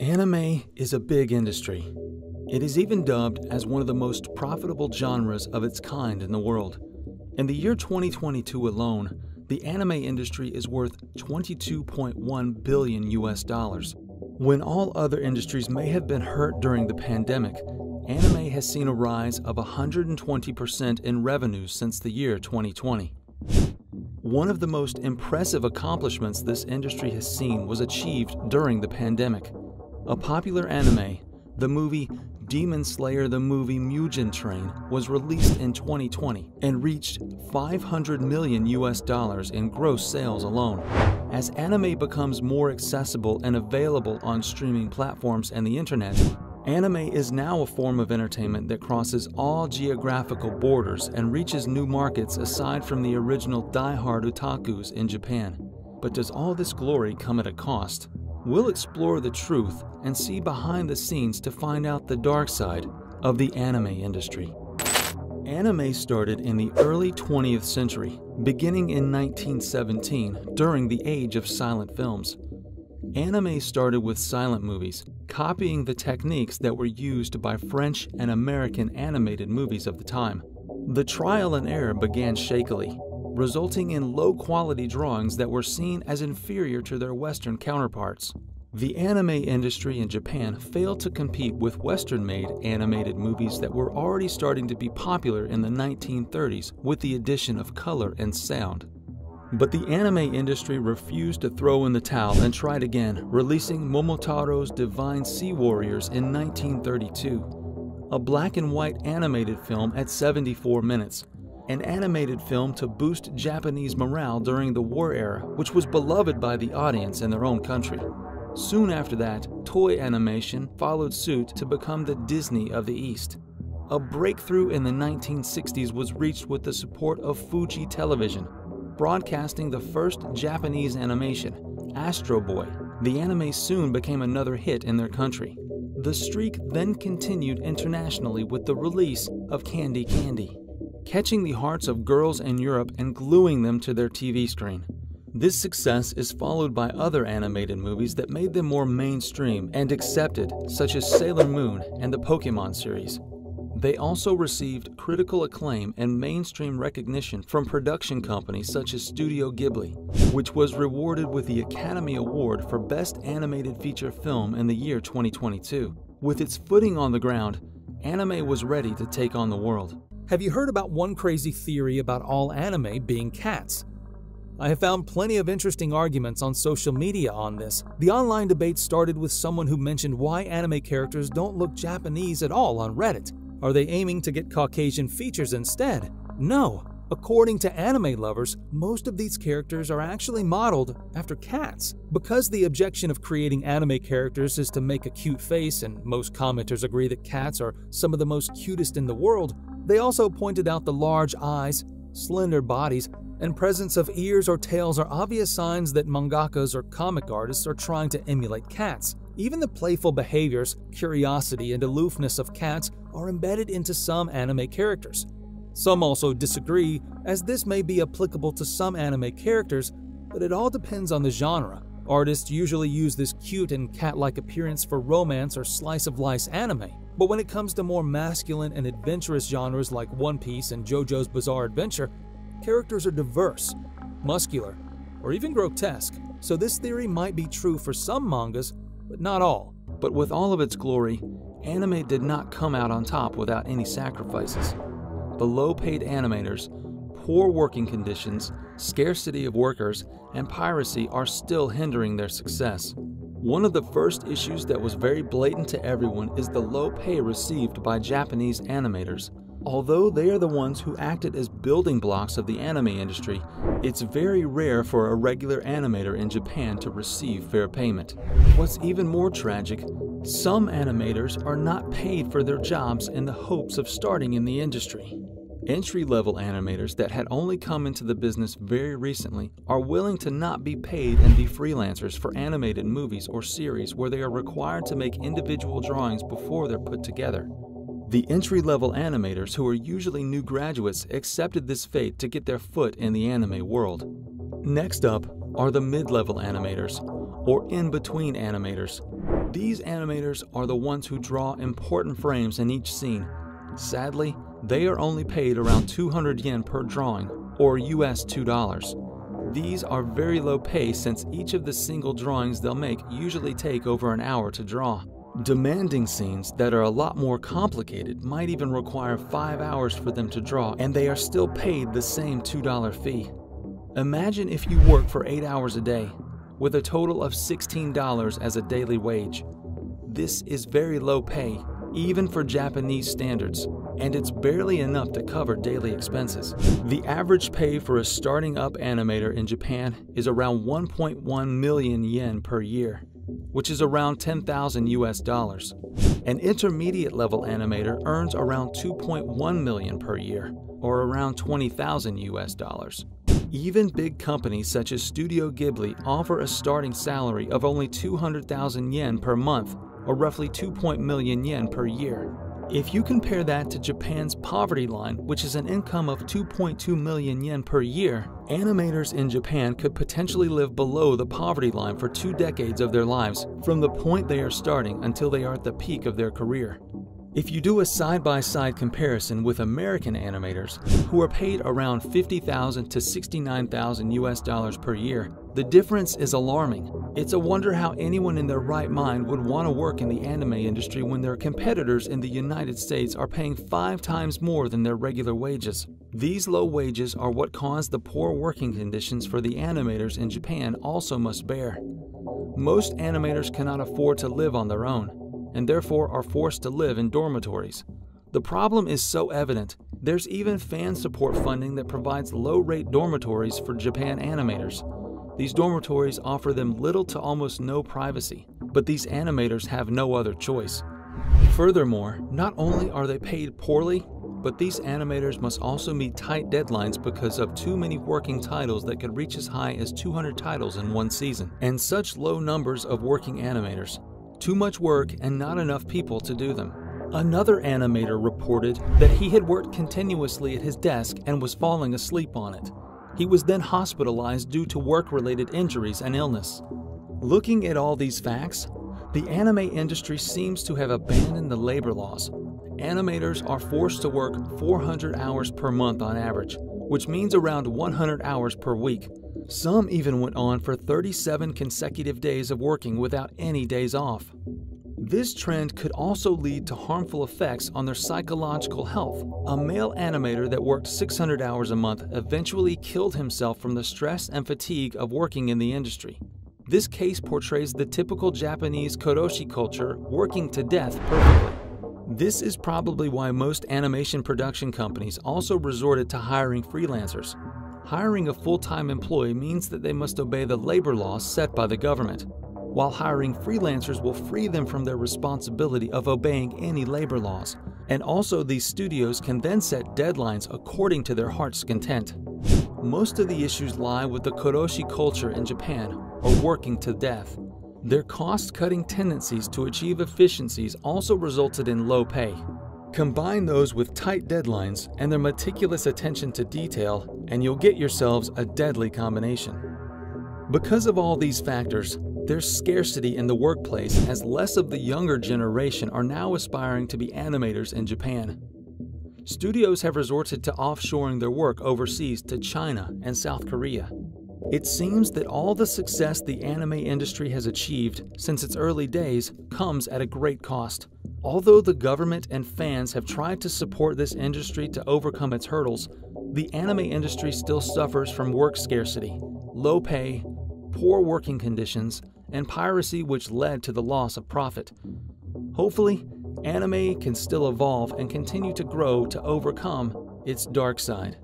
Anime is a big industry. It is even dubbed as one of the most profitable genres of its kind in the world. In the year 2022 alone, the anime industry is worth $22.1 billion US. When all other industries may have been hurt during the pandemic, anime has seen a rise of 120% in revenues since the year 2020. One of the most impressive accomplishments this industry has seen was achieved during the pandemic. A popular anime, the movie Demon Slayer the Movie Mugen Train, was released in 2020 and reached $500 million US in gross sales alone. As anime becomes more accessible and available on streaming platforms and the internet, anime is now a form of entertainment that crosses all geographical borders and reaches new markets aside from the original die-hard otakus in Japan. But does all this glory come at a cost? We'll explore the truth and see behind the scenes to find out the dark side of the anime industry. Anime started in the early 20th century, beginning in 1917 during the age of silent films. Anime started with silent movies, copying the techniques that were used by French and American animated movies of the time. The trial and error began shakily, resulting in low-quality drawings that were seen as inferior to their Western counterparts. The anime industry in Japan failed to compete with Western-made animated movies that were already starting to be popular in the 1930s with the addition of color and sound. But the anime industry refused to throw in the towel and tried again, releasing Momotaro's Divine Sea Warriors in 1932, a black-and-white animated film at 74 minutes. An animated film to boost Japanese morale during the war era, which was beloved by the audience in their own country. Soon after that, toy animation followed suit to become the Disney of the East. A breakthrough in the 1960s was reached with the support of Fuji Television, broadcasting the first Japanese animation, Astro Boy. The anime soon became another hit in their country. The streak then continued internationally with the release of Candy Candy, catching the hearts of girls in Europe and gluing them to their TV screen. This success is followed by other animated movies that made them more mainstream and accepted, such as Sailor Moon and the Pokemon series. They also received critical acclaim and mainstream recognition from production companies such as Studio Ghibli, which was rewarded with the Academy Award for Best Animated Feature Film in the year 2022. With its footing on the ground, anime was ready to take on the world. Have you heard about one crazy theory about all anime being cats? I have found plenty of interesting arguments on social media on this. The online debate started with someone who mentioned why anime characters don't look Japanese at all on Reddit. Are they aiming to get Caucasian features instead? No. According to anime lovers, most of these characters are actually modeled after cats. Because the objection of creating anime characters is to make a cute face, and most commenters agree that cats are some of the most cutest in the world, they also pointed out the large eyes, slender bodies, and presence of ears or tails are obvious signs that mangakas or comic artists are trying to emulate cats. Even the playful behaviors, curiosity, and aloofness of cats are embedded into some anime characters. Some also disagree, as this may be applicable to some anime characters, but it all depends on the genre. Artists usually use this cute and cat-like appearance for romance or slice-of-life anime. But when it comes to more masculine and adventurous genres like One Piece and JoJo's Bizarre Adventure, characters are diverse, muscular, or even grotesque. So this theory might be true for some mangas, but not all. But with all of its glory, anime did not come out on top without any sacrifices. The low-paid animators, poor working conditions, scarcity of workers, and piracy are still hindering their success. One of the first issues that was very blatant to everyone is the low pay received by Japanese animators. Although they are the ones who acted as building blocks of the anime industry, it's very rare for a regular animator in Japan to receive fair payment. What's even more tragic, some animators are not paid for their jobs in the hopes of starting in the industry. Entry-level animators that had only come into the business very recently are willing to not be paid and be freelancers for animated movies or series where they are required to make individual drawings before they're put together. The entry-level animators, who are usually new graduates, accepted this fate to get their foot in the anime world. Next up are the mid-level animators, or in-between animators. These animators are the ones who draw important frames in each scene. Sadly, they are only paid around 200 yen per drawing, or US $2. These are very low pay since each of the single drawings they'll make usually take over an hour to draw. Demanding scenes that are a lot more complicated might even require 5 hours for them to draw, and they are still paid the same $2 fee. Imagine if you work for 8 hours a day, with a total of $16 as a daily wage. This is very low pay, even for Japanese standards, and it's barely enough to cover daily expenses. The average pay for a starting up animator in Japan is around 1.1 million yen per year, which is around 10,000 US dollars. An intermediate level animator earns around 2.1 million per year, or around 20,000 US dollars. Even big companies such as Studio Ghibli offer a starting salary of only 200,000 yen per month, or roughly 2 million yen per year. If you compare that to Japan's poverty line, which is an income of 2.2 million yen per year, animators in Japan could potentially live below the poverty line for 2 decades of their lives, from the point they are starting until they are at the peak of their career. If you do a side-by-side comparison with American animators, who are paid around 50,000 to 69,000 US dollars per year, the difference is alarming. It's a wonder how anyone in their right mind would want to work in the anime industry when their competitors in the United States are paying 5 times more than their regular wages. These low wages are what cause the poor working conditions for the animators in Japan also must bear. Most animators cannot afford to live on their own, and therefore are forced to live in dormitories. The problem is so evident, there's even fan support funding that provides low-rate dormitories for Japan animators. These dormitories offer them little to almost no privacy, but these animators have no other choice. Furthermore, not only are they paid poorly, but these animators must also meet tight deadlines because of too many working titles that could reach as high as 200 titles in one season, and such low numbers of working animators. Too much work and not enough people to do them. Another animator reported that he had worked continuously at his desk and was falling asleep on it. He was then hospitalized due to work-related injuries and illness. Looking at all these facts, the anime industry seems to have abandoned the labor laws. Animators are forced to work 400 hours per month on average, which means around 100 hours per week. Some even went on for 37 consecutive days of working without any days off. This trend could also lead to harmful effects on their psychological health. A male animator that worked 600 hours a month eventually killed himself from the stress and fatigue of working in the industry. This case portrays the typical Japanese karoshi culture working to death perfectly. This is probably why most animation production companies also resorted to hiring freelancers. Hiring a full-time employee means that they must obey the labor laws set by the government, while hiring freelancers will free them from their responsibility of obeying any labor laws. And also, these studios can then set deadlines according to their heart's content. Most of the issues lie with the karoshi culture in Japan, or working to death. Their cost-cutting tendencies to achieve efficiencies also resulted in low pay. Combine those with tight deadlines and their meticulous attention to detail, and you'll get yourselves a deadly combination. Because of all these factors, there's scarcity in the workplace as less of the younger generation are now aspiring to be animators in Japan. Studios have resorted to offshoring their work overseas to China and South Korea. It seems that all the success the anime industry has achieved since its early days comes at a great cost. Although the government and fans have tried to support this industry to overcome its hurdles, the anime industry still suffers from work scarcity, low pay, poor working conditions, and piracy, which led to the loss of profit. Hopefully, anime can still evolve and continue to grow to overcome its dark side.